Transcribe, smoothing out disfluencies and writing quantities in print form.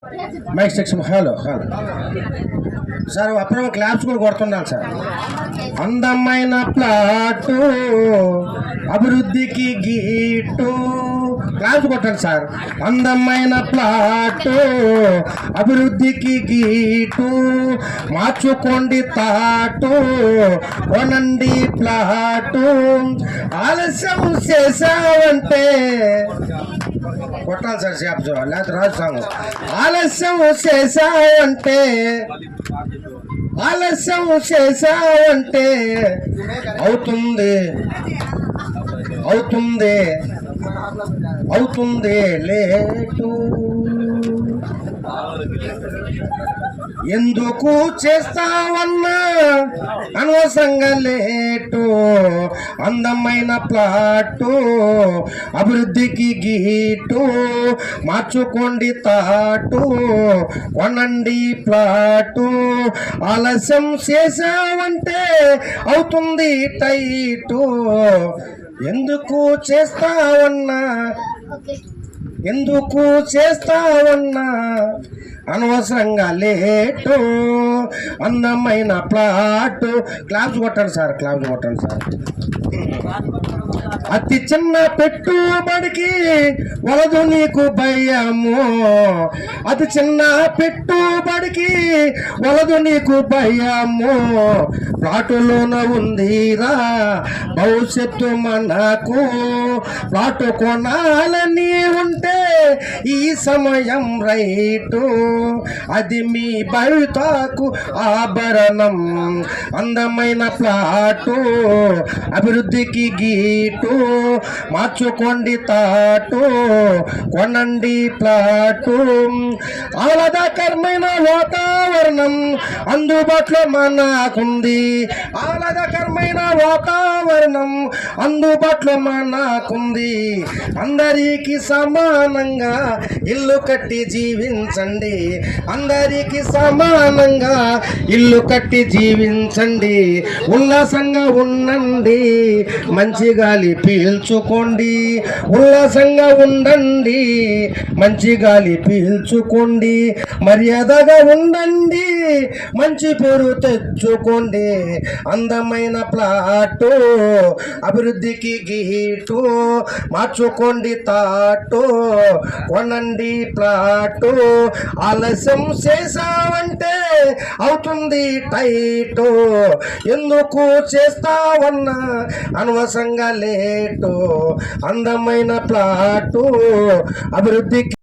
Mic section hello hello sir అప్పుడు claps కూడా కొడుతున్నాను సార్. అందమైన ప్లాటు అభివృద్ధికి గీటు క్లాప్స్ కొట్టండి సార్. అందమైన ప్లాటు అభివృద్ధికి గీటు మార్చుకోండి తాటు కొనండి ప్లాటు ఆలస్యం చేసావంటే కొట్టాలి సార్ షాప్స్ లేకపోతే రాజు సాంగ్. ఆలస్యం చేసావంటే ఆలస్యం చేసావంటే అవుతుంది అవుతుంది అవుతుంది లేటు. ఎందుకు చేస్తావన్నా అనవసరంగా లేటు. అందమైన ప్లాటు అభివృద్ధికి గీటు మార్చుకోండి తాటు కొనండి ప్లాటు. ఆలస్యం చేసావంటే అవుతుంది టైటు. ఎందుకు చేస్తావన్నా ఎందుకు చేస్తావన్నా అనవసరంగా లేటు. అందమైన ప్లాటు క్లాప్స్ కొట్టండి సార్ క్లాప్స్ కొట్టండి సార్. అతి చిన్న పెట్టుబడికి వలదు నీకు భయము. అతి చిన్న పెట్టుబడికి వలదు నీకు భయము. ప్లాటులోన ఉందిరా భవిష్యత్తు మనకు. ప్లాటు కొనాలని ఉంటే ఈ సమయం రైటు. అది మీ భవితకు ఆభరణం. అందమైన ప్లాటు అభివృద్ధికి గీటు మార్చుకోండి తాటు కొనండి ప్లాటు. ఆహ్లాదకరమైన వాతావరణం అందుబాటులో మనకుంది. ఆహ్లాదకరమైన వాతావరణం అందుబాటులో మనకుంది. అందరికీ సమానంగా ఇల్లు కట్టి జీవించండి. అందరికీ సమానంగా ఇల్లు కట్టి జీవించండి. ఉల్లాసంగా ఉండండి మంచి గాలి పీల్చుకోండి. ఉల్లాసంగా ఉండండి మంచి గాలి పీల్చుకోండి. మర్యాదగా ఉండండి మంచి పేరు తెచ్చుకోండి. అందమైన ప్లాటు అభివృద్ధికి గీటు మార్చుకోండి తాటు కొనండి ప్లాటు. ఆలస్యం చేసావంటే అవుతుంది టైటు. ఎందుకు చేస్తావన్నా అనవసరంగా లేటు. అందమైన ప్లాటు అభివృద్ధికి